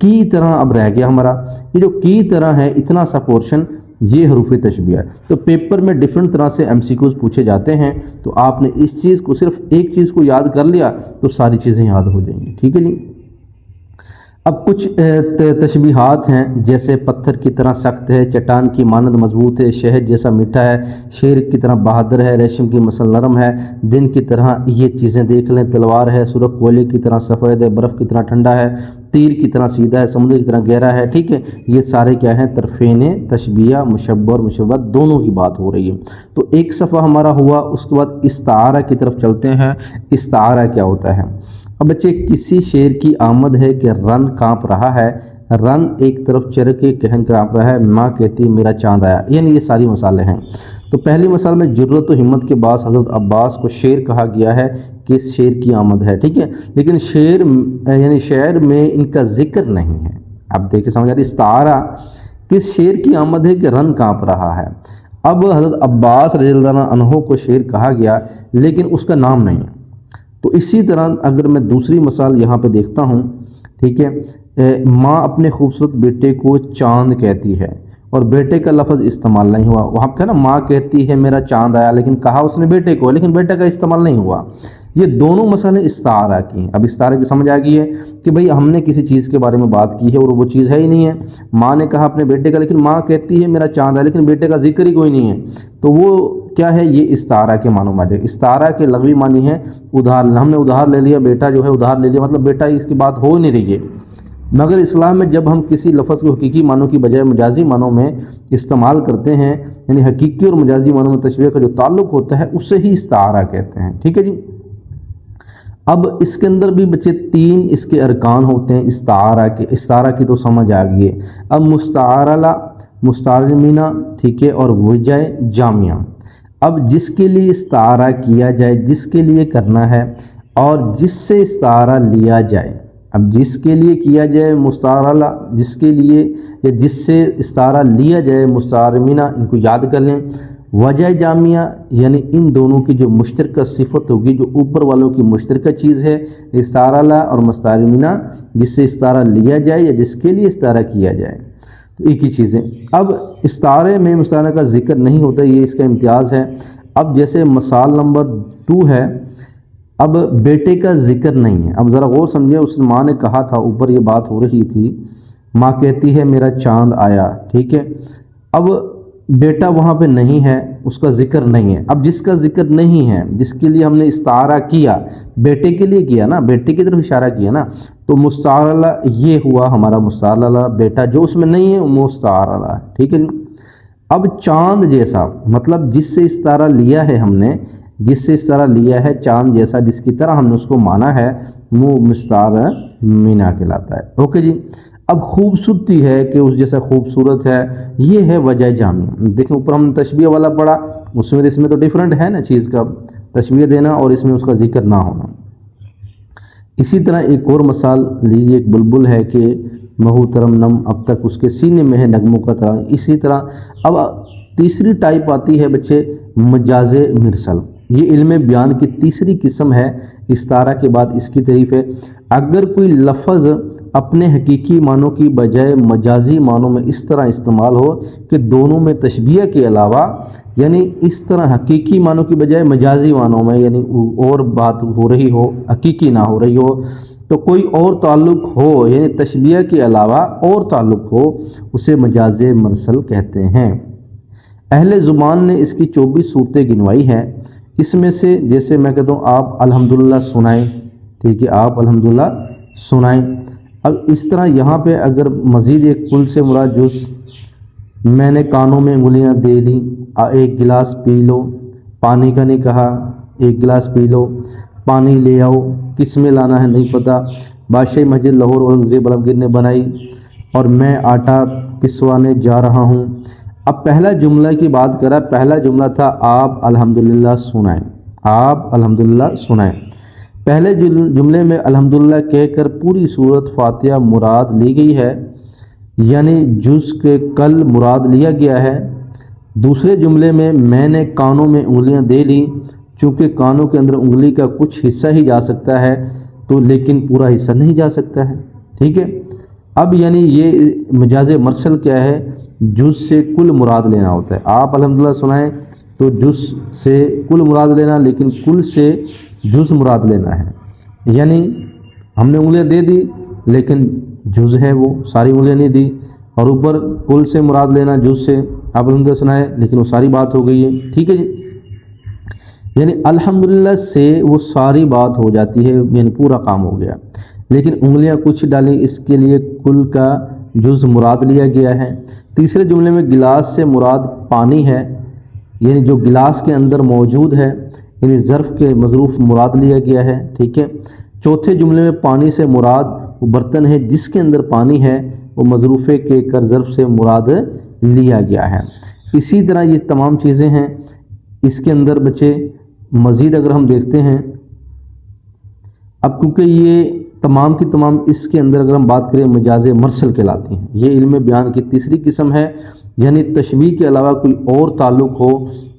کی طرح اب رہ گیا ہمارا، یہ جو کی طرح ہے اتنا سا پورشن یہ حروف تشبیہ ہے۔ تو پیپر میں ڈیفرنٹ طرح سے MCQs پوچھے جاتے ہیں، تو آپ نے اس چیز کو صرف ایک چیز کو یاد کر لیا تو ساری چیزیں یاد ہو جائیں گی، ٹھیک ہے جی۔ اب کچھ تشبیہات ہیں، جیسے پتھر کی طرح سخت ہے، چٹان کی مانند مضبوط ہے، شہد جیسا میٹھا ہے، شیر کی طرح بہادر ہے، ریشم کی مثل نرم ہے، دن کی طرح یہ چیزیں دیکھ لیں، تلوار ہے، سرخ کوئلے کی طرح سفید ہے، برف کی طرح ٹھنڈا ہے، تیر کی طرح سیدھا ہے، سمندر کی طرح گہرا ہے، ٹھیک ہے۔ یہ سارے کیا ہیں؟ طرفین تشبیہ، مشبہ اور مشبہ دونوں کی بات ہو رہی ہے۔ تو ایک صفحہ ہمارا ہوا، اس کے بعد استعارہ کی طرف چلتے ہیں۔ استعارہ کیا ہوتا ہے؟ اب بچے، کسی شعر کی آمد ہے کہ رن کانپ رہا ہے، رن ایک طرف چر کے کہن کانپ رہا ہے، ماں کہتی ہے میرا چاند آیا، یعنی یہ ساری مثالیں ہیں۔ تو پہلی مثال میں جرت و ہمت کے باعث حضرت عباس کو شعر کہا گیا ہے کہ اس شعر کی آمد ہے، ٹھیک ہے، لیکن شعر میں ان کا ذکر نہیں ہے۔ اب دیکھیں سمجھ آ رہی، استعارہ کس شعر کی آمد ہے کہ رن کانپ رہا ہے۔ اب حضرت عباس رضی اللہ عنہ کو شعر کہا گیا لیکن اس کا نام نہیں ہے۔ تو اسی طرح اگر میں دوسری مثال یہاں پہ دیکھتا ہوں، ٹھیک ہے، ماں اپنے خوبصورت بیٹے کو چاند کہتی ہے اور بیٹے کا لفظ استعمال نہیں ہوا۔ وہاں پہ نا ماں کہتی ہے میرا چاند آیا، لیکن کہا اس نے بیٹے کو، لیکن بیٹے کا استعمال نہیں ہوا۔ یہ دونوں مسئلے استعارہ کی ہیں۔ اب استعارہ کی سمجھ آ گئی ہے کہ بھئی ہم نے کسی چیز کے بارے میں بات کی ہے اور وہ چیز ہے ہی نہیں ہے۔ ماں نے کہا اپنے بیٹے کا، لیکن ماں کہتی ہے میرا چاند ہے، لیکن بیٹے کا ذکر ہی کوئی نہیں ہے، تو وہ کیا ہے؟ یہ استعارہ کے معنوں میں آ جائے۔ استعارہ کے لغوی معنی ہے ادھار، ہم نے ادھار لے لیا، بیٹا جو ہے ادھار لے لیا، مطلب بیٹا اس کی بات ہو نہیں رہی ہے۔ مگر اسلام میں جب ہم کسی لفظ کو حقیقی معنوں کی بجائے مجازی معنوں میں استعمال کرتے ہیں، یعنی حقیقی اور مجازی معنوں میں تشبیہ کا جو تعلق ہوتا ہے اسے ہی استعارہ کہتے ہیں، ٹھیک ہے جی۔ اب اس کے اندر بھی بچے 3 اس کے ارکان ہوتے ہیں استعارہ کے۔ استعارہ کی تو سمجھ آ گئی ہے۔ اب مستعارہ، مستعارمینہ، ٹھیک ہے، اور وجہ جامعہ۔ اب جس کے لیے استعارہ کیا جائے، جس کے لیے کرنا ہے، اور جس سے استعارہ لیا جائے۔ اب جس کے لیے کیا جائے مستعارہ، جس کے لیے یا جس سے استعارہ لیا جائے مستعارمینہ، ان کو یاد کر لیں۔ وجہ جامعہ یعنی ان دونوں کی جو مشترکہ صفت ہوگی، جو اوپر والوں کی مشترکہ چیز ہے، استعارہ اور مستعارمینہ، جس سے استعارہ لیا جائے یا جس کے لیے استعارہ کیا جائے، تو ایک ہی چیزیں۔ اب استعارے میں مستعارہ کا ذکر نہیں ہوتا، یہ اس کا امتیاز ہے۔ اب جیسے مثال نمبر 2 ہے، اب بیٹے کا ذکر نہیں ہے۔ اب ذرا غور سمجھیں، اس ماں نے کہا تھا، اوپر یہ بات ہو رہی تھی، ماں کہتی ہے میرا چاند آیا، ٹھیک ہے۔ اب بیٹا وہاں پہ نہیں ہے، اس کا ذکر نہیں ہے۔ اب جس کا ذکر نہیں ہے، جس کے لیے ہم نے استعارہ کیا، بیٹے کے لیے کیا نا، بیٹے کی طرف اشارہ کیا نا، تو مستعارہ یہ ہوا ہمارا مستعارہ، بیٹا جو اس میں نہیں ہے وہ مستعارہ ہے، ٹھیک ہے۔ اب چاند جیسا، مطلب جس سے استعارہ لیا ہے ہم نے، جس سے استعارہ لیا ہے چاند جیسا، جس کی طرح ہم نے اس کو مانا ہے، وہ مستعارہ مینا کہلاتا ہے، اوکے جی۔ اب خوبصورتی ہے کہ اس جیسا خوبصورت ہے، یہ ہے وجہ جامعہ۔ دیکھیں اوپر ہم نے تشبیہ والا پڑھا، اس میں تو ڈیفرنٹ ہے نا چیز کا تشبیہ دینا اور اس میں اس کا ذکر نہ ہونا۔ اسی طرح ایک اور مثال لیجیے، ایک بلبل ہے کہ مہو ترم نم، اب تک اس کے سینے میں ہے نغموں کا طرح۔ اسی طرح اب تیسری ٹائپ آتی ہے بچے مجاز مرسل۔ یہ علم بیان کی تیسری قسم ہے۔ استعارہ کے بعد اس کی تعریف ہے، اگر کوئی لفظ اپنے حقیقی معنوں کی بجائے مجازی معنوں میں اس طرح استعمال ہو کہ دونوں میں تشبیہ کے علاوہ، یعنی اس طرح حقیقی معنوں کی بجائے مجازی معنوں میں، یعنی اور بات ہو رہی ہو، حقیقی نہ ہو رہی ہو، تو کوئی اور تعلق ہو، یعنی تشبیہ کے علاوہ اور تعلق ہو، اسے مجاز مرسل کہتے ہیں۔ اہل زبان نے اس کی 24 صورتیں گنوائی ہیں۔ اس میں سے جیسے میں کہتا ہوں آپ الحمدللہ سنائیں، ٹھیک ہے، آپ الحمدللہ سنائیں۔ اب اس طرح یہاں پہ اگر مزید ایک کل سے مراد جز، میں نے کانوں میں انگلیاں دے لیں، ایک گلاس پی لو، پانی کا نہیں کہا، ایک گلاس پی لو، پانی لے آؤ، کس میں لانا ہے نہیں پتہ، بادشاہی مسجد لاہور اورنگزیب عالمگیر نے بنائی، اور میں آٹا پسوانے جا رہا ہوں۔ اب پہلا جملہ کی بات کرا، پہلا جملہ تھا آپ الحمدللہ سنائیں، آپ الحمدللہ سنائیں۔ پہلے جملے میں الحمدللہ کہہ کر پوری سورت فاتحہ مراد لی گئی ہے، یعنی جز کے کل مراد لیا گیا ہے۔ دوسرے جملے میں نے کانوں میں انگلیاں دے لیں، چونکہ کانوں کے اندر انگلی کا کچھ حصہ ہی جا سکتا ہے، تو لیکن پورا حصہ نہیں جا سکتا ہے، ٹھیک ہے۔ اب یعنی یہ مجاز مرسل کیا ہے؟ جز سے کل مراد لینا ہوتا ہے. آپ الحمدللہ سنائیں تو جز سے کل مراد لینا، لیکن کل سے جز مراد لینا ہے. یعنی ہم نے انگلیاں دے دی لیکن جز ہے وہ ساری انگلیاں نہیں دی، اور اوپر کل سے مراد لینا جز سے. آپ الحمدللہ سنائیں لیکن وہ ساری بات ہو گئی ہے. ٹھیک ہے جی، یعنی الحمدللہ سے وہ ساری بات ہو جاتی ہے، یعنی پورا کام ہو گیا. لیکن انگلیاں کچھ ڈالیں، اس کے لیے کل کا جز مراد لیا گیا ہے. تیسرے جملے میں گلاس سے مراد پانی ہے، یعنی جو گلاس کے اندر موجود ہے، یعنی ظرف کے مظروف مراد لیا گیا ہے. ٹھیک ہے. چوتھے جملے میں پانی سے مراد وہ برتن ہے جس کے اندر پانی ہے، وہ مظروفے کے کر ظرف سے مراد لیا گیا ہے. اسی طرح یہ تمام چیزیں ہیں. اس کے اندر بچے مزید اگر ہم دیکھتے ہیں، اب کیونکہ یہ تمام کی تمام اس کے اندر اگر ہم بات کریں مجاز مرسل کہلاتی ہیں. یہ علم بیان کی تیسری قسم ہے، یعنی تشبیہ کے علاوہ کوئی اور تعلق ہو،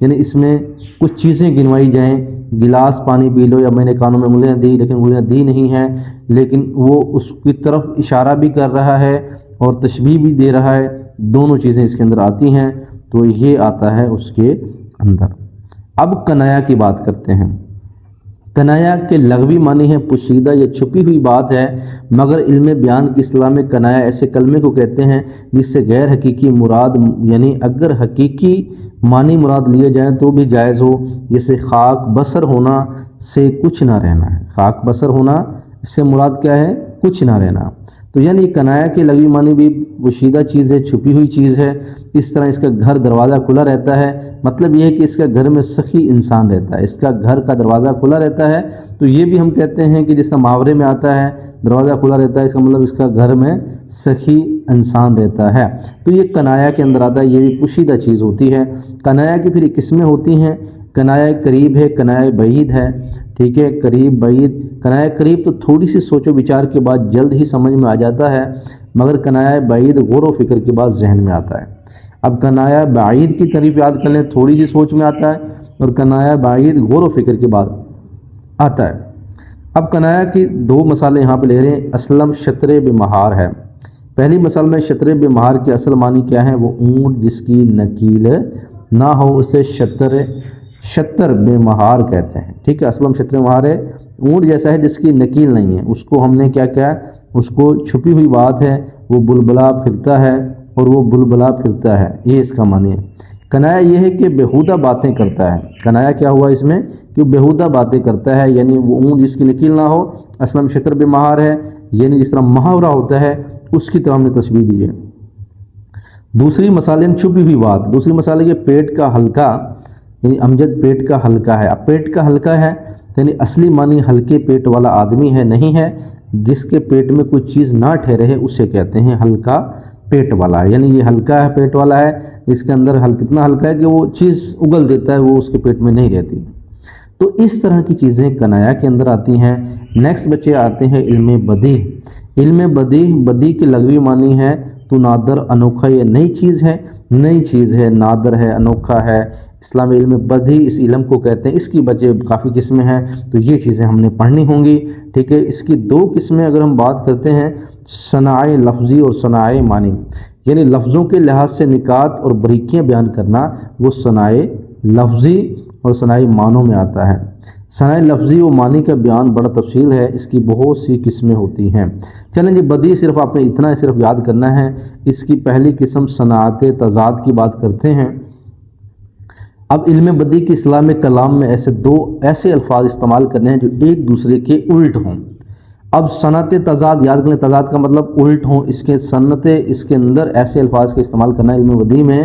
یعنی اس میں کچھ چیزیں گنوائی جائیں، گلاس پانی پی لو، یا میں نے کانوں میں انگلیاں دی لیکن انگلیاں دی نہیں ہیں، لیکن وہ اس کی طرف اشارہ بھی کر رہا ہے اور تشبیہ بھی دے رہا ہے. دونوں چیزیں اس کے اندر آتی ہیں، تو یہ آتا ہے اس کے اندر. اب کنایا کی بات کرتے ہیں. کنایا کے لغوی معنی ہے پوشیدہ یا چھپی ہوئی بات ہے، مگر علم بیان کی اصطلاح میں کنایا ایسے کلمے کو کہتے ہیں جس سے غیر حقیقی مراد، یعنی اگر حقیقی معنی مراد لیے جائیں تو بھی جائز ہو. جیسے خاک بصر ہونا سے کچھ نہ رہنا ہے. خاک بصر ہونا اس سے مراد کیا ہے؟ کچھ نہ رہنا. تو یعنی کنایا کے لغوی معنی بھی پوشیدہ چیز ہے، چھپی ہوئی چیز ہے. اس طرح اس کا گھر دروازہ کھلا رہتا ہے، مطلب یہ ہے کہ اس کا گھر میں سخی انسان رہتا ہے، اس کا گھر کا دروازہ کھلا رہتا ہے. تو یہ بھی ہم کہتے ہیں کہ جس طرح محاورے میں آتا ہے دروازہ کھلا رہتا ہے، اس کا مطلب اس کا گھر میں سخی انسان رہتا ہے. تو یہ کنایا کے اندر آتا ہے، یہ بھی پوشیدہ چیز ہوتی ہے. کنایا کی پھر قسمیں ہوتی ہیں. کنایا قریب ہے، کنایا بعید ہے. ٹھیک ہے، قریب بعید. کنایا قریب تو تھوڑی سی سوچ و بچار کے بعد جلد ہی سمجھ میں آ جاتا ہے، مگر کنایا بعید غور و فکر کے بعد ذہن میں آتا ہے. اب کنایا بعید کی تعریف یاد کر لیں، تھوڑی سی سوچ میں آتا ہے، اور کنایا بعید غور و فکر کے بعد آتا ہے. اب کنایا کی دو مثالیں یہاں پہ لے رہے ہیں. اسلم شطر بمہار ہے. پہلی مثال میں شطر بمہار کے اصل معنی کیا ہے؟ وہ اونٹ جس کی نکیل نہ ہو اسے شطر بے مہار کہتے ہیں. ٹھیک ہے، اسلم شطر مہار ہے، اونٹ جیسا ہے جس کی نکیل نہیں ہے، اس کو ہم نے کیا کیا؟ اس کو چھپی ہوئی بات ہے، وہ بلبلا پھرتا ہے اور وہ بلبلا پھرتا ہے. یہ اس کا معنی ہے. کنایا یہ ہے کہ بیہودہ باتیں کرتا ہے. کنایا کیا ہوا اس میں؟ کہ بیہودہ باتیں کرتا ہے، یعنی وہ اونٹ جس کی نکیل نہ ہو. اسلم شطر بے مہار ہے، یعنی جس طرح محاورہ ہوتا ہے اس کی طرح ہم نے تشبیہ دی ہے. دوسری مثال چھپی ہوئی بات. دوسری مثال ہے کہ پیٹ کا ہلکا، یعنی امجد پیٹ کا ہلکا ہے. اب پیٹ کا ہلکا ہے یعنی اصلی معنی ہلکے پیٹ والا آدمی ہے نہیں ہے، جس کے پیٹ میں کوئی چیز نہ ٹھہرے ہے اسے کہتے ہیں ہلکا پیٹ والا. یعنی یہ ہلکا ہے، پیٹ والا ہے، اس کے اندر کتنا ہلکا ہے کہ وہ چیز اگل دیتا ہے، وہ اس کے پیٹ میں نہیں رہتی. تو اس طرح کی چیزیں کنایا کے اندر آتی ہیں. نیکسٹ بچے آتے ہیں علم بدیع. علم بدیع کے لغوی معنی ہے تو نادر، انوکھا. یہ نئی چیز ہے، نئی چیز ہے، نادر ہے، انوکھا ہے. اسلامی علم بدیع اس علم کو کہتے ہیں. اس کی بچے کافی قسمیں ہیں، تو یہ چیزیں ہم نے پڑھنی ہوں گی. ٹھیک ہے، اس کی دو قسمیں اگر ہم بات کرتے ہیں، صنائع لفظی اور صنائع معنی. یعنی لفظوں کے لحاظ سے نکات اور بریکیاں بیان کرنا، وہ صنائع لفظی اور صنائع معنوں میں آتا ہے. صنائع لفظی و معنی کا بیان بڑا تفصیل ہے، اس کی بہت سی قسمیں ہوتی ہیں. چلیں جی، بدیع صرف آپ نے اتنا صرف یاد کرنا ہے. اس کی پہلی قسم صنعت تضاد کی بات کرتے ہیں. اب علم بدیع کی اصطلاح میں کلام میں ایسے الفاظ استعمال کرنے ہیں جو ایک دوسرے کے الٹ ہوں. اب صنعت تضاد یاد کریں، تضاد کا مطلب الٹ ہوں. اس کے صنعت، اس کے اندر ایسے الفاظ کا استعمال کرنا علم بدیع میں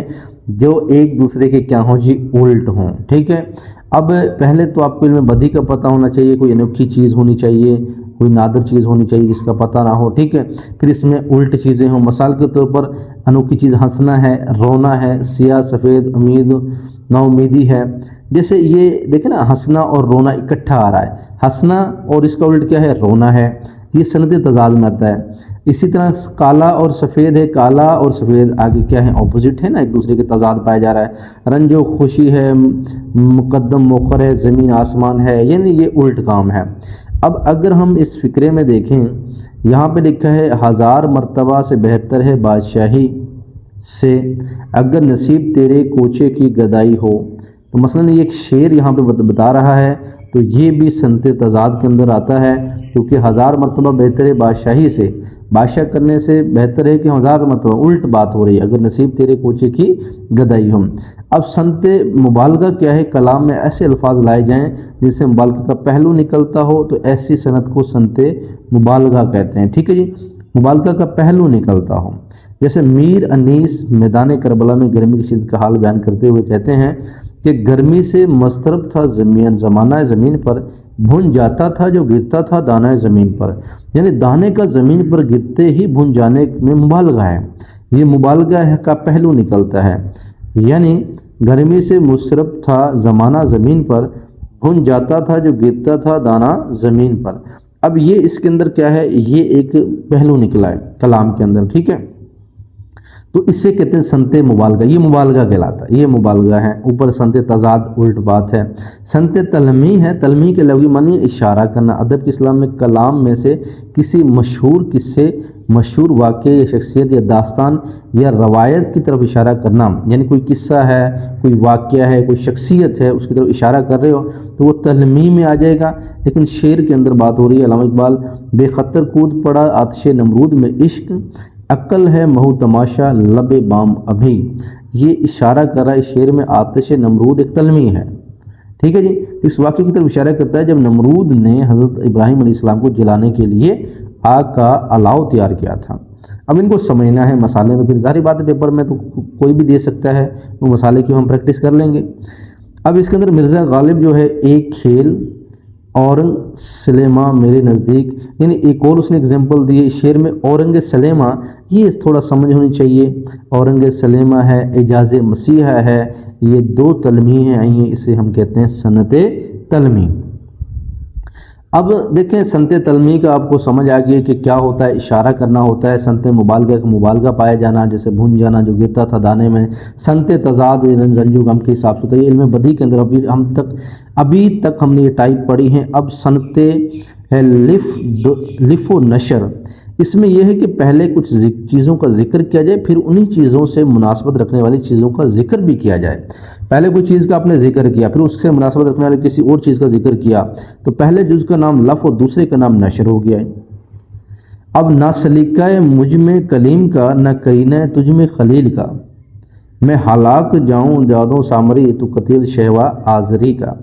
جو ایک دوسرے کے کیا ہوں جی؟ الٹ ہوں. ٹھیک ہے، اب پہلے تو آپ کو علم بدیع کا پتہ ہونا چاہیے، کوئی انوکھی چیز ہونی چاہیے، کوئی نادر چیز ہونی چاہیے جس کا پتہ نہ ہو. ٹھیک ہے، پھر اس میں الٹ چیزیں ہوں. مثال کے طور پر انوکھی چیز ہنسنا ہے، رونا ہے، سیاہ سفید، امید نا امیدی ہے. جیسے یہ دیکھیں نا، ہنسنا اور رونا اکٹھا آ رہا ہے. ہنسنا اور اس کا الٹ کیا ہے؟ رونا ہے. یہ صنعت تضاد میں آتا ہے. اسی طرح کالا اور سفید ہے، کالا اور سفید آگے کیا ہے؟ اپوزٹ ہے نا، ایک دوسرے کے تضاد پایا جا رہا ہے. رنج و خوشی ہے، مقدم مؤخر ہے، زمین آسمان ہے، یعنی یہ الٹ کام ہے. اب اگر ہم اس فقرے میں دیکھیں، یہاں پہ لکھا ہے 1000 مرتبہ سے بہتر ہے بادشاہی سے اگر نصیب تیرے کوچے کی گدائی ہو، تو مثلا یہ ایک شعر یہاں پہ بتا رہا ہے، تو یہ بھی صنعت تضاد کے اندر آتا ہے، کیونکہ 1000 مرتبہ بہتر ہے بادشاہی سے، بادشاہ کرنے سے بہتر ہے کہ 1000 مرتبہ، الٹ بات ہو رہی ہے، اگر نصیب تیرے کوچے کی گدائی ہو۔ اب صنعت مبالغہ کیا ہے؟ کلام میں ایسے الفاظ لائے جائیں جس سے مبالغہ کا پہلو نکلتا ہو، تو ایسی صنعت کو صنعت مبالغہ کہتے ہیں، ٹھیک ہے جی، مبالغہ کا پہلو نکلتا ہو۔ جیسے میر انیس میدان کربلا میں گرمی کی شدت کا حال بیان کرتے ہوئے کہتے ہیں کہ گرمی سے مضطرب تھا زمانہ زمین پر، بھن جاتا تھا جو گرتا تھا دانہ زمین پر، یعنی دانے کا زمین پر گرتے ہی بھن جانے میں مبالغہ ہے، یہ مبالغہ کا پہلو نکلتا ہے، یعنی گرمی سے مضطرب تھا زمانہ زمین پر، بھن جاتا تھا جو گرتا تھا دانہ زمین پر۔ اب یہ اس کے اندر کیا ہے؟ یہ ایک پہلو نکلا ہے کلام کے اندر، ٹھیک ہے، تو اس سے کہتے ہیں صنعت مبالغہ، یہ مبالغہ کہلاتا ہے، یہ مبالغہ ہے۔ اوپر صنعت تضاد الٹ بات ہے۔ صنعت تلمیح ہے، تلمیح کے لغوی معنی اشارہ کرنا، ادب کے اسلام میں کلام میں سے کسی مشہور قصے، مشہور واقعے یا شخصیت یا داستان یا روایت کی طرف اشارہ کرنا، یعنی کوئی قصہ ہے، کوئی واقعہ ہے، کوئی شخصیت ہے، اس کی طرف اشارہ کر رہے ہو تو وہ تلمیح میں آ جائے گا۔ لیکن شعر کے اندر بات ہو رہی ہے، علامہ اقبال، بے خطر کود پڑا آتش نمرود میں عشق، عقل ہے مہو تماشا لب بام ابھی، یہ اشارہ کر رہا ہے شعر میں آتش نمرود ایک تلمیح ہے، ٹھیک ہے جی، اس واقعے کی طرف اشارہ کرتا ہے جب نمرود نے حضرت ابراہیم علیہ السلام کو جلانے کے لیے آگ کا الاؤ تیار کیا تھا۔ اب ان کو سمجھنا ہے مسالے، تو پھر ظاہری بات ہے پیپر میں تو کوئی بھی دے سکتا ہے، وہ مسالے کی ہم پریکٹس کر لیں گے۔ اب اس کے اندر مرزا غالب جو ہے ایک کھیل اورنگ سلیمہ میرے نزدیک، یعنی ایک اور اس نے اگزامپل دی ہے شعر میں، اورنگ سلیمہ، یہ تھوڑا سمجھ ہونی چاہیے، اورنگ سلیمہ ہے، اعجاز مسیحہ ہے، یہ دو تلمیح ہیں، اسے ہم کہتے ہیں صنعت تلمیح۔ اب دیکھیں صنعت تلمیح کا آپ کو سمجھ آ گئی کہ کیا ہوتا ہے، اشارہ کرنا ہوتا ہے، صنعت مبالغہ کا مبالغہ پایا جانا، جیسے بھن جانا جو گرتا تھا دانے میں، صنعت تضاد رنج و غم کے حساب سے ہوتا ہے، یہ علم بدیع کے اندر ابھی تک ہم نے یہ ٹائپ پڑھی ہیں۔ اب صنعت لف و نشر، اس میں یہ ہے کہ پہلے کچھ چیزوں کا ذکر کیا جائے، پھر انہی چیزوں سے مناسبت رکھنے والی چیزوں کا ذکر بھی کیا جائے۔ پہلے کوئی چیز کا آپ نے ذکر کیا، پھر اس سے مناسبت رکھنے والی کسی اور چیز کا ذکر کیا، تو پہلے جز کا نام لف اور دوسرے کا نام نشر ہو گیا ہے۔ اب نہ سلیقہ مجھ میں کلیم کا، نہ کرینہ تجھ میں خلیل کا، میں ہلاک جاؤں جادوں سامری تو قتیل شہوا آزری کا۔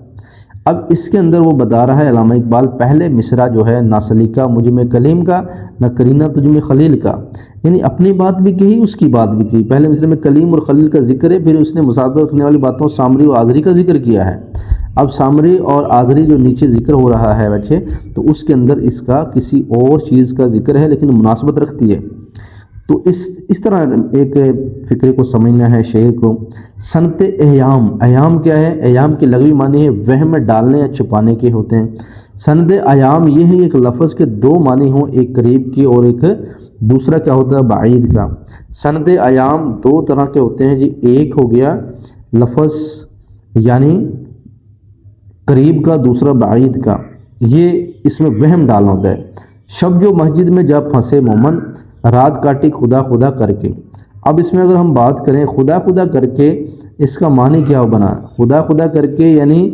اب اس کے اندر وہ بتا رہا ہے علامہ اقبال، پہلے مصرع جو ہے نہ سلیقہ مجھ میں کلیم کا، نہ کرینہ تجھ میں خلیل کا، یعنی اپنی بات بھی کہی، اس کی بات بھی کہی۔ پہلے مصرع میں کلیم اور خلیل کا ذکر ہے، پھر اس نے مساوات رکھنے والی باتوں سامری اور آزری کا ذکر کیا ہے۔ اب سامری اور آزری جو نیچے ذکر ہو رہا ہے بچے، تو اس کے اندر اس کا کسی اور چیز کا ذکر ہے لیکن مناسبت رکھتی ہے، تو اس طرح ایک فکرے کو سمجھنا ہے شعر کو۔ صنعت ایام، ایام کیا ہے؟ ایام کی لغوی معنی ہے وہم میں ڈالنے یا چھپانے کے ہوتے ہیں۔ صنعت ایام یہ ہے ایک لفظ کے دو معنی ہوں، ایک قریب کی اور ایک دوسرا کیا ہوتا ہے؟ بعید کا۔ صنعت ایام دو طرح کے ہوتے ہیں جی، ایک ہو گیا لفظ یعنی قریب کا، دوسرا بعید کا، یہ اس میں وہم ڈالنا ہوتا ہے۔ شب جو مسجد میں جب پھنسے مومن، رات کاٹی خدا خدا کر کے۔ اب اس میں اگر ہم بات کریں خدا خدا کر کے، اس کا معنی کیا بنا؟ خدا خدا کر کے یعنی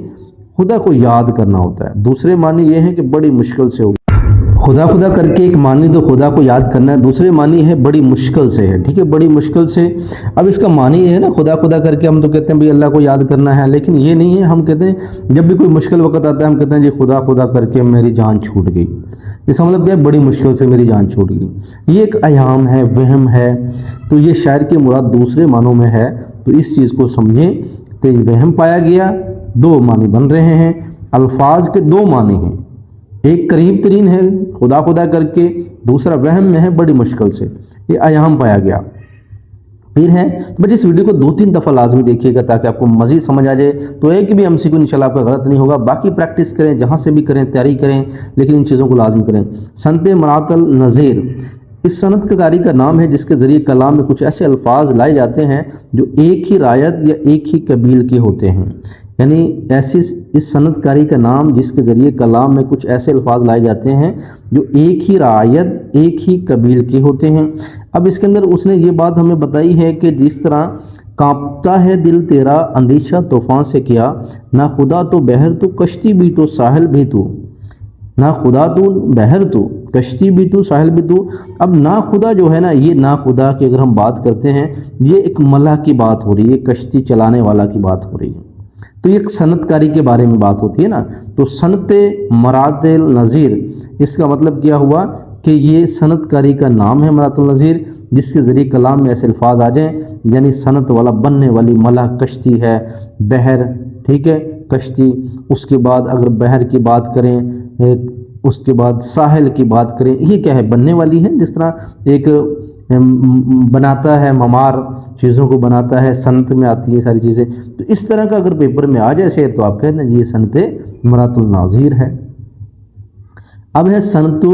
خدا کو یاد کرنا ہوتا ہے۔ دوسرے معنی یہ ہے کہ بڑی مشکل سے ہوگی، خدا خدا کر کے ایک معنی تو خدا کو یاد کرنا ہے، دوسرے معنی ہے بڑی مشکل سے ہے، ٹھیک ہے، بڑی مشکل سے۔ اب اس کا معنی یہ ہے نا، خدا خدا کر کے ہم تو کہتے ہیں بھئی اللہ کو یاد کرنا ہے، لیکن یہ نہیں ہے، ہم کہتے ہیں جب بھی کوئی مشکل وقت آتا ہے ہم کہتے ہیں جی خدا خدا کر کے میری جان چھوٹ گئی، اس کا مطلب کیا ہے؟ بڑی مشکل سے میری جان چھوٹ گئی۔ یہ ایک ایام ہے، وہم ہے، تو یہ شاعر کی مراد دوسرے معنوں میں ہے، تو اس چیز کو سمجھیں تو یہ وہم پایا گیا، دو معنی بن رہے ہیں، الفاظ کے دو معنی ہیں، ایک قریب ترین ہے خدا خدا کر کے، دوسرا وہم میں ہے بڑی مشکل سے، یہ ایام پایا گیا۔ پھر ہے تو بچے اس ویڈیو کو 2-3 دفعہ لازمی دیکھیے گا تاکہ آپ کو مزید سمجھ آ جائے، تو ایک بھی MCQ انشاءاللہ آپ کا غلط نہیں ہوگا، باقی پریکٹس کریں، جہاں سے بھی کریں، تیاری کریں، لیکن ان چیزوں کو لازمی کریں۔ صنعت منعطل نظیر، اس صنعت کاری کا نام ہے جس کے ذریعے کلام میں کچھ ایسے الفاظ لائے جاتے ہیں جو ایک ہی رعایت یا ایک ہی قبیل کے ہوتے ہیں، یعنی ایسی اس صنعت کاری کا نام جس کے ذریعے کلام میں کچھ ایسے الفاظ لائے جاتے ہیں جو ایک ہی رعایت ایک ہی قبیل کے ہوتے ہیں۔ اب اس کے اندر اس نے یہ بات ہمیں بتائی ہے کہ جس طرح کانپتا ہے دل تیرا اندیشہ طوفان سے کیا، نہ خدا تو بحر تو کشتی بھی تو ساحل بھی تو، نہ خدا تو بحر تو کشتی بھی تو ساحل بھی تو۔ اب نا خدا جو ہے نا، یہ نا خدا کی اگر ہم بات کرتے ہیں، یہ ایک ملح کی بات ہو رہی ہے، کشتی چلانے والا کی بات ہو رہی ہے، تو یہ ایک صنعت کاری کے بارے میں بات ہوتی ہے نا۔ تو صنعت مرات النظیر، اس کا مطلب کیا ہوا کہ یہ صنعت کاری کا نام ہے مرات النظیر، جس کے ذریعے کلام میں ایسے الفاظ آ جائیں، یعنی صنعت والا بننے والی ملح کشتی ہے، بحر، ٹھیک ہے، کشتی، اس کے بعد اگر بحر کی بات کریں، اس کے بعد ساحل کی بات کریں، یہ کیا ہے؟ بننے والی ہے، جس طرح ایک بناتا ہے ممار، چیزوں کو بناتا ہے، صنعت میں آتی ہے ساری چیزیں، تو اس طرح کا اگر پیپر میں آ جائے شعر تو آپ کہتے ہیں یہ صنعت مرات الناظیر ہے۔ اب ہے صنعت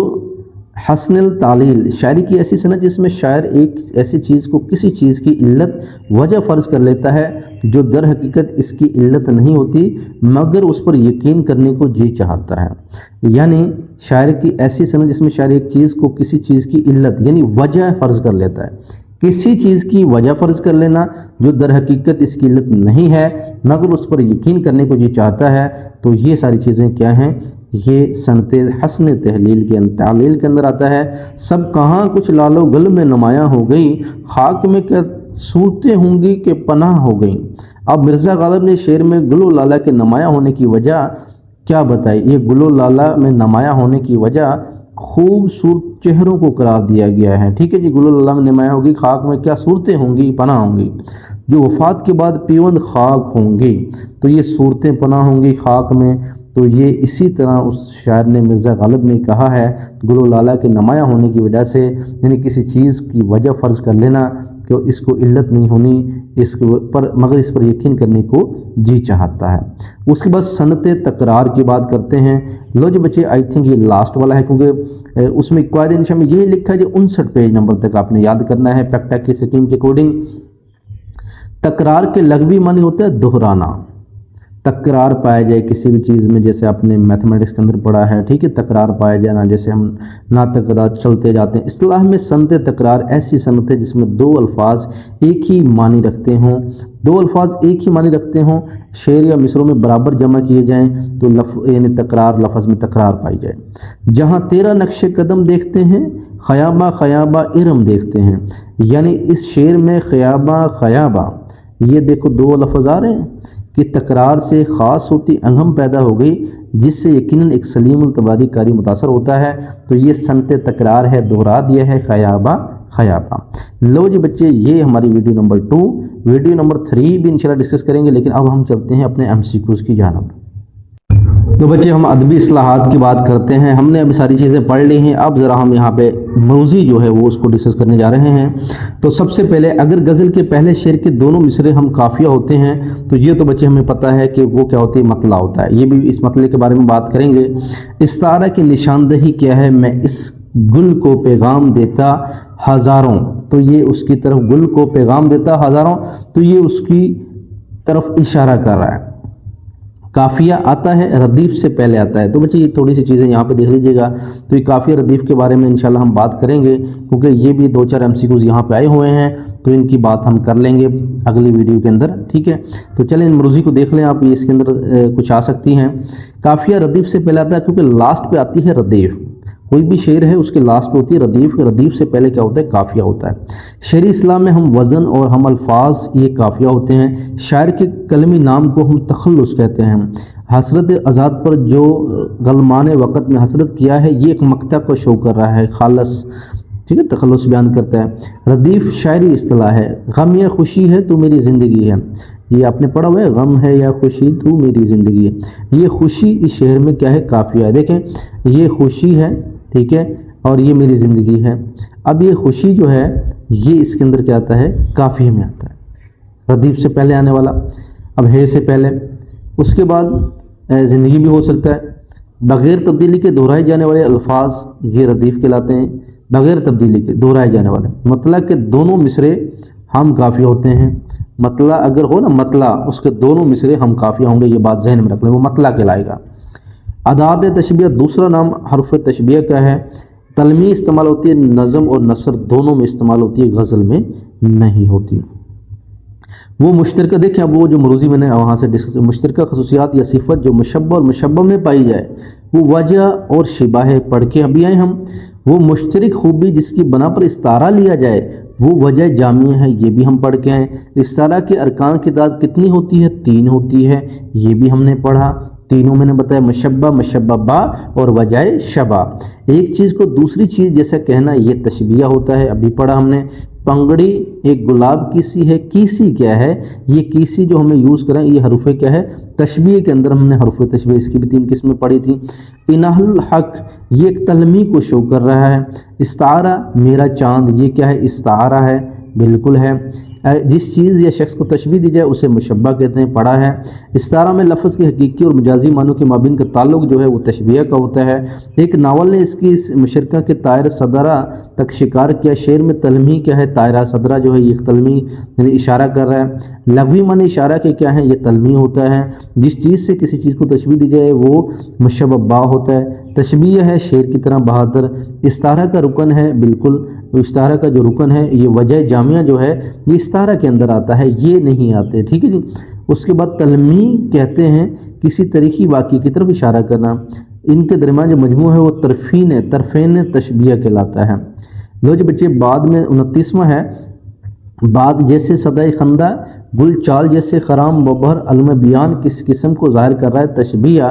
حسن التعلیل، شاعری کی ایسی صنعت جس میں شاعر ایک ایسی چیز کو کسی چیز کی علت وجہ فرض کر لیتا ہے جو در حقیقت اس کی علت نہیں ہوتی، مگر اس پر یقین کرنے کو جی چاہتا ہے۔ یعنی شاعر کی ایسی صنعت جس میں شاعر ایک چیز کو کسی چیز کی علت یعنی وجہ فرض کر لیتا ہے، کسی چیز کی وجہ فرض کر لینا جو در حقیقت اس کی علت نہیں ہے مگر اس پر یقین کرنے کو جی چاہتا ہے، تو یہ ساری چیزیں کیا ہیں؟ یہ صنعت حسن تعلیل کے اندر آتا ہے۔ سب کہاں کچھ لال و گل میں نمایاں ہو گئی، خاک میں کیا صورتیں ہوں گی کہ پناہ ہو گئی۔ اب مرزا غالب نے شعر میں گل و لالہ کے نمایاں ہونے کی وجہ کیا بتائی؟ یہ گل و لالہ میں نمایاں ہونے کی وجہ خوبصورت چہروں کو قرار دیا گیا ہے، ٹھیک ہے جی، گل و لالہ میں نمایاں ہوگی، خاک میں کیا صورتیں ہوں گی، پناہ ہوں گی، جو وفات کے بعد پیوند خاک ہوں گی، تو یہ صورتیں پناہ ہوں گی خاک میں۔ تو یہ اسی طرح اس شاعر نے مرزا غالب نے کہا ہے گل و لالہ کے نمایاں ہونے کی وجہ سے، یعنی کسی چیز کی وجہ فرض کر لینا کہ اس کو علت نہیں ہونی، اس پر مگر اس پر یقین کرنے کو جی چاہتا ہے۔ اس کے بعد صنعت تکرار کی بات کرتے ہیں۔ لو جی بچے، آئی تھنک یہ لاسٹ والا ہے، کیونکہ اس میں قواعد انشاء میں یہی لکھا ہے جو 59 پیج نمبر تک آپ نے یاد کرنا ہے پیکٹا کی سکیم کے اکارڈنگ۔ تکرار کے لغوی معنی ہوتا ہے دہرانا، تکرار پایا جائے کسی بھی چیز میں، جیسے آپ نے میتھمیٹکس کے اندر پڑھا ہے، ٹھیک ہے، تکرار پایا جانا، جیسے ہم ناتقدات چلتے جاتے ہیں۔ اصطلاح میں صنعت تکرار ایسی صنعت ہے جس میں دو الفاظ ایک ہی معنی رکھتے ہوں، دو الفاظ ایک ہی معنی رکھتے ہوں، شعر یا مصروں میں برابر جمع کیے جائیں تو یعنی تکرار، لفظ میں تکرار پائی جائے۔ جہاں تیرا نقش قدم دیکھتے ہیں، خیابہ خیابہ ارم دیکھتے ہیں، یعنی اس شعر میں خیابہ خیابہ، یہ دیکھو دو لفظ آ رہے ہیں کہ تکرار سے خاص ہوتی انہم پیدا ہو گئی، جس سے یقیناً ایک سلیم التباری کاری متاثر ہوتا ہے، تو یہ صنعت تکرار ہے، دہرا دیا ہے خیابہ خیابہ۔ لو جی بچے، یہ ہماری ویڈیو نمبر 2، ویڈیو نمبر 3 بھی انشاءاللہ ڈسکس کریں گے، لیکن اب ہم چلتے ہیں اپنے MCQs کی جانب۔ تو بچے ہم ادبی اصطلاحات کی بات کرتے ہیں، ہم نے ابھی ساری چیزیں پڑھ لی ہیں، اب ذرا ہم یہاں پہ موضوع جو ہے وہ اس کو ڈسکس کرنے جا رہے ہیں۔ تو سب سے پہلے اگر غزل کے پہلے شعر کے دونوں مصرے ہم قافیہ ہوتے ہیں تو یہ تو بچے ہمیں پتہ ہے کہ وہ کیا ہوتی ہے، مطلع ہوتا ہے، یہ بھی اس مطلع کے بارے میں بات کریں گے۔ استعارہ کی نشاندہی کیا ہے؟ میں اس گل کو پیغام دیتا ہزاروں، تو یہ اس کی طرف، گل کو پیغام دیتا ہزاروں، تو یہ اس کی طرف اشارہ کر رہا ہے۔ قافیہ آتا ہے ردیف سے پہلے آتا ہے، تو بچے یہ تھوڑی سی چیزیں یہاں پہ دیکھ لیجئے گا، تو یہ قافیہ ردیف کے بارے میں انشاءاللہ ہم بات کریں گے، کیونکہ یہ بھی 2-4 MCQs یہاں پہ آئے ہوئے ہیں، تو ان کی بات ہم کر لیں گے اگلی ویڈیو کے اندر، ٹھیک ہے۔ تو چلیں ان مروزی کو دیکھ لیں آپ، یہ اس کے اندر کچھ آ سکتی ہیں۔ قافیہ ردیف سے پہلے آتا ہے کیونکہ لاسٹ پہ آتی ہے ردیف، کوئی بھی شعر ہے اس کے لاسٹ پہ ہوتی ہے ردیف، ردیف سے پہلے کیا ہوتا ہے؟ قافیہ ہوتا ہے۔ شعری اسلام میں ہم وزن اور ہم الفاظ یہ قافیہ ہوتے ہیں۔ شاعر کے قلمی نام کو ہم تخلص کہتے ہیں۔ حسرت آزاد پر جو غلمان وقت میں حسرت کیا ہے، یہ ایک مقطع کو شو کر رہا ہے، خالص، ٹھیک ہے، تخلص بیان کرتا ہے۔ ردیف شاعری اصطلاح ہے۔ غم یا خوشی ہے تو میری زندگی ہے، یہ آپ نے پڑھا ہوا ہے، غم ہے یا خوشی تو میری زندگی ہے، یہ خوشی اس شعر میں کیا ہے؟ قافیہ ہے۔ دیکھیں یہ خوشی ہے، ٹھیک ہے، اور یہ میری زندگی ہے۔ اب یہ خوشی جو ہے یہ اس کے اندر کیا آتا ہے؟ قافیہ میں آتا ہے، ردیف سے پہلے آنے والا، اب ہے سے پہلے، اس کے بعد زندگی بھی ہو سکتا ہے۔ بغیر تبدیلی کے دہرائے جانے والے الفاظ یہ ردیف کہلاتے ہیں۔ بغیر تبدیلی کے دہرائے جانے والے، مطلع کے دونوں مصرے ہم کافیہ ہوتے ہیں، مطلع اگر ہو نا مطلع اس کے دونوں مصرے ہم کافیہ ہوں گے، یہ بات ذہن میں رکھ لیں، وہ مطلع کہلائے گا۔ ادات تشبیہ دوسرا نام حرف تشبیہ کا ہے، تلمیح استعمال ہوتی ہے نظم اور نثر دونوں میں استعمال ہوتی ہے، غزل میں نہیں ہوتی۔ وہ مشترکہ دیکھیں، اب وہ جو مروزی میں نے وہاں سے مشترکہ خصوصیات یا صفت جو مشبہ اور مشبہ میں پائی جائے، وہ وجہ اور شبہ پڑھ کے ابھی آئے ہم۔ وہ مشترک خوبی جس کی بنا پر استعارہ لیا جائے وہ وجہ جامعہ ہے، یہ بھی ہم پڑھ کے آئے۔ استعارہ کے ارکان کی تعداد کتنی ہوتی ہے؟ 3 ہوتی ہے، یہ بھی ہم نے پڑھا۔ تینوں میں نے بتایا، مشبہ، مشبہ با اور وجہ شبہ۔ ایک چیز کو دوسری چیز جیسا کہنا یہ تشبیہ ہوتا ہے، ابھی پڑھا ہم نے۔ پنگڑی ایک گلاب کی سی ہے، کیسی کیا ہے؟ یہ کیسی جو ہمیں یوز کریں یہ حروف کیا ہے؟ تشبیہ کے اندر ہم نے حروف تشبیہ اس کی بھی 3 قسمیں پڑھی تھیں۔ اناہ الحق یہ ایک تلمیح کو شو کر رہا ہے۔ استعارہ میرا چاند یہ کیا ہے؟ استعارہ ہے، بالکل ہے۔ جس چیز یا شخص کو تشبیہ دی جائے اسے مشبہ کہتے ہیں، پڑھا ہے۔ استعارہ میں لفظ کے حقیقی اور مجازی معنوں کے مابین کا تعلق جو ہے وہ تشبیہ کا ہوتا ہے۔ ایک ناول نے اس کی مشرکہ کے طائر صدرہ تک شکار کیا، شعر میں تلمیح کیا ہے؟ طائرہ صدرہ جو ہے یہ تلمیح یعنی اشارہ کر رہا ہے۔ لغوی معنی اشارہ کے کیا ہے؟ یہ تلمیح ہوتا ہے۔ جس چیز سے کسی چیز کو تشبیہ دی جائے وہ مشبہ با ہوتا ہے۔ تشبیہ ہے شعر کی طرح بہادر۔ استعارہ کا رکن ہے، بالکل استعارہ کا جو رکن ہے یہ وجہ جامعہ جو ہے یہ استعارہ کے اندر آتا ہے، یہ نہیں آتے، ٹھیک ہے جی۔ اس کے بعد تلمیح کہتے ہیں کسی تاریخی واقعے کی طرف اشارہ کرنا۔ ان کے درمیان جو مجموع ہے وہ طرفین تشبیہ کہلاتا ہے۔ لو جی بچے، بعد میں 29واں ہے، بعد جیسے صدائے خندہ، گل چال جیسے خرام ببہر، علم بیان کس قسم کو ظاہر کر رہا ہے؟ تشبیہ۔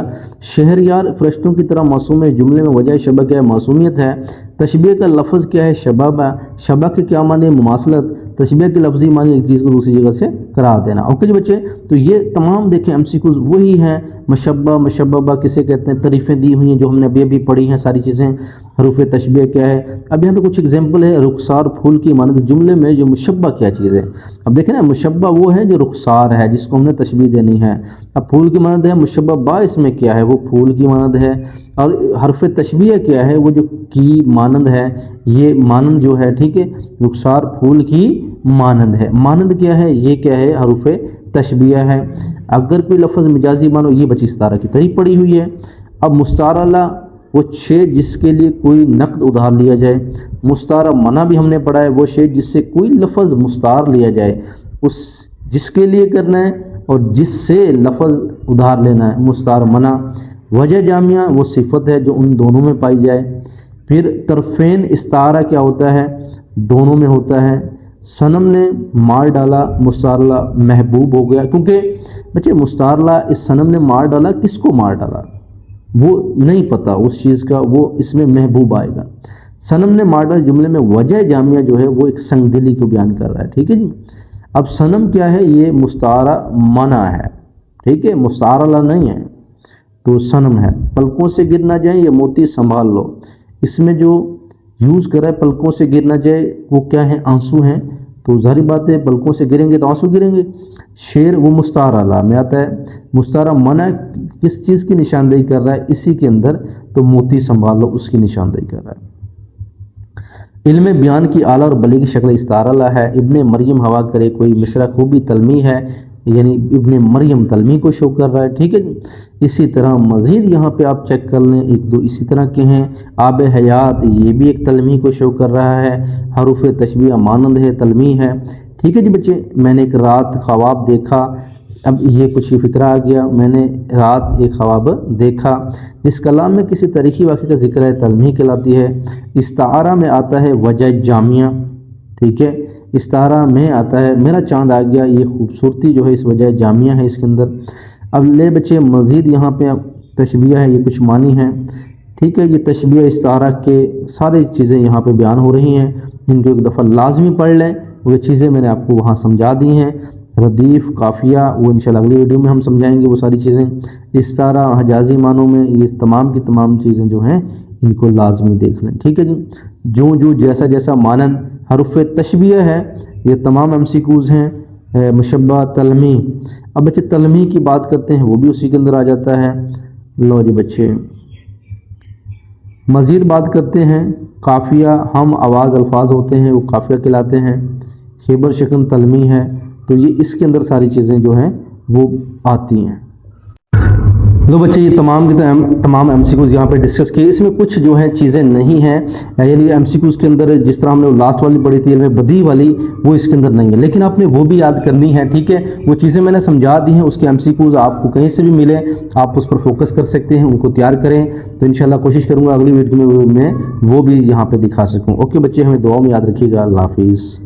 شہریار فرشتوں کی طرح معصوم ہے، جملے میں وجہ شبہ کیا ہے؟ معصومیت ہے۔ تشبیہ کا لفظ کیا ہے؟ شبہ۔ شبہ کے کیا معنی؟ مماثلت۔ تشبیہ کے لفظی معنی ایک چیز کو دوسری جگہ سے قرار دینا۔ اوکے جی بچے، تو یہ تمام دیکھیں ایم سی کیوز وہی ہیں۔ مشبہ، مشبہ کسے کہتے ہیں؟ تعریفیں دی ہوئی ہیں جو ہم نے ابھی پڑھی ہیں ساری چیزیں۔ حروف تشبیہ کیا ہے؟ اب یہاں پہ کچھ اگزامپل ہے۔ رخسار پھول کی مانند، جملے میں جو مشبہ کیا چیز ہے؟ اب دیکھیں نا، مشبہ وہ ہے جو رخسار ہے جس کو ہم نے تشبیہ دینی ہے۔ اب پھول کی مانند ہے، مشبہ با اس میں کیا ہے؟ وہ پھول کی مانند ہے۔ اور حرف تشبیہ کیا ہے؟ وہ جو کی مانند ہے، یہ مانند جو ہے، ٹھیک ہے، رخسار پھول کی مانند ہے۔ مانند کیا ہے؟ یہ کیا ہے؟ حروف تشبیہ ہے۔ اگر کوئی لفظ مجازی مانو، یہ بچی استعارہ کی طریق پڑی ہوئی ہے۔ اب مستعارہ لا وہ شے جس کے لیے کوئی نقد ادھار لیا جائے۔ مستعارہ منع بھی ہم نے پڑھا ہے، وہ شے جس سے کوئی لفظ مستعار لیا جائے، اس جس کے لیے کرنا ہے اور جس سے لفظ ادھار لینا ہے، مستعار منع۔ وجہ جامعہ وہ صفت ہے جو ان دونوں میں پائی جائے۔ پھر طرفین استعارہ کیا ہوتا ہے؟ دونوں میں ہوتا ہے۔ صنم نے مار ڈالا، مستعارہ محبوب ہو گیا، کیونکہ بچے مستعارہ اس صنم نے مار ڈالا، کس کو مار ڈالا وہ نہیں پتہ اس چیز کا، وہ اس میں محبوب آئے گا۔ صنم نے مار ڈالا جملے میں وجہ جامعہ جو ہے وہ ایک سنگ دلی کو بیان کر رہا ہے، ٹھیک ہے جی۔ اب صنم کیا ہے؟ یہ مستعارہ منع ہے، ٹھیک ہے، مستعارہ نہیں ہے، تو صنم ہے۔ پلکوں سے گر نہ جائیں یہ موتی سنبھال لو، اس میں جو یوز کرا ہے پلکوں سے گر نہ جائے وہ کیا ہے؟ آنسو ہیں، تو ظاہری بات ہے پلکوں سے گریں گے تو آنسو گریں گے۔ شعر وہ مستعارہ لا میں آتا ہے۔ مستعارہ منع کس چیز کی نشاندہی کر رہا ہے؟ اسی کے اندر تو موتی سنبھال لو اس کی نشاندہی کر رہا ہے۔ علم بیان کی اعلیٰ اور بلیغ شکل استعارہ لا ہے۔ ابن مریم ہوا کرے کوئی مصرع خوبی تلمیح ہے، یعنی ابن مریم تلمیح کو شو کر رہا ہے، ٹھیک ہے جی۔ اسی طرح مزید یہاں پہ آپ چیک کر لیں، 1 2 اسی طرح کے ہیں۔ آب حیات یہ بھی ایک تلمیح کو شو کر رہا ہے۔ حروف تشبیہ مانند ہے، تلمیح ہے، ٹھیک ہے جی بچے۔ میں نے ایک رات خواب دیکھا، اب یہ کچھ فکرہ آ گیا، میں نے رات ایک خواب دیکھا۔ جس کلام میں کسی تاریخی واقعے کا ذکر ہے تلمیح کہلاتی ہے۔ استعارہ میں آتا ہے وجہ جامعہ، ٹھیک ہے، استعارہ میں آتا ہے میرا چاند آ گیا، یہ خوبصورتی جو ہے اس وجہ جامعہ ہے اس کے اندر۔ اب لے بچے مزید یہاں پہ تشبیہ ہے، یہ کچھ معنی ہیں، ٹھیک ہے۔ یہ تشبیہ استعارہ کے سارے چیزیں یہاں پہ بیان ہو رہی ہیں، ان کو ایک دفعہ لازمی پڑھ لیں، وہ چیزیں میں نے آپ کو وہاں سمجھا دی ہیں۔ ردیف، قافیہ وہ انشاءاللہ اگلی ویڈیو میں ہم سمجھائیں گے وہ ساری چیزیں۔ استعارہ حجازی معنوں میں یہ تمام کی تمام چیزیں جو ہیں ان کو لازمی دیکھ لیں، ٹھیک ہے جی۔ جو جیسا جیسا مانند حروف تشبیہ ہے یہ تمام ایم سی کیوز ہیں۔ مشبہ، تلمیح، اب بچے تلمیح کی بات کرتے ہیں وہ بھی اسی کے اندر آ جاتا ہے۔ لو جی بچے، مزید بات کرتے ہیں قافیہ ہم آواز الفاظ ہوتے ہیں وہ قافیہ کہلاتے ہیں. خیبر شکن تلمی ہے تو یہ اس کے اندر ساری چیزیں جو ہیں وہ آتی ہیں. لو بچے یہ تمام ایم سی کیوز یہاں پہ ڈسکس کیے. اس میں کچھ جو ہیں چیزیں نہیں ہیں، یعنی ایم سی کیوز کے اندر جس طرح ہم نے لاسٹ والی پڑھی تھی علم بدیہی والی وہ اس کے اندر نہیں ہے، لیکن آپ نے وہ بھی یاد کرنی ہے. ٹھیک ہے، وہ چیزیں میں نے سمجھا دی ہیں، اس کے ایم سی کیوز آپ کو کہیں سے بھی ملے آپ اس پر فوکس کر سکتے ہیں، ان کو تیار کریں. تو انشاءاللہ کوشش کروں گا اگلی ویڈیو میں وہ بھی یہاں پہ دکھا سکوں. اوکے بچے، ہمیں دعاؤں میں یاد رکھیے گا. اللہ حافظ.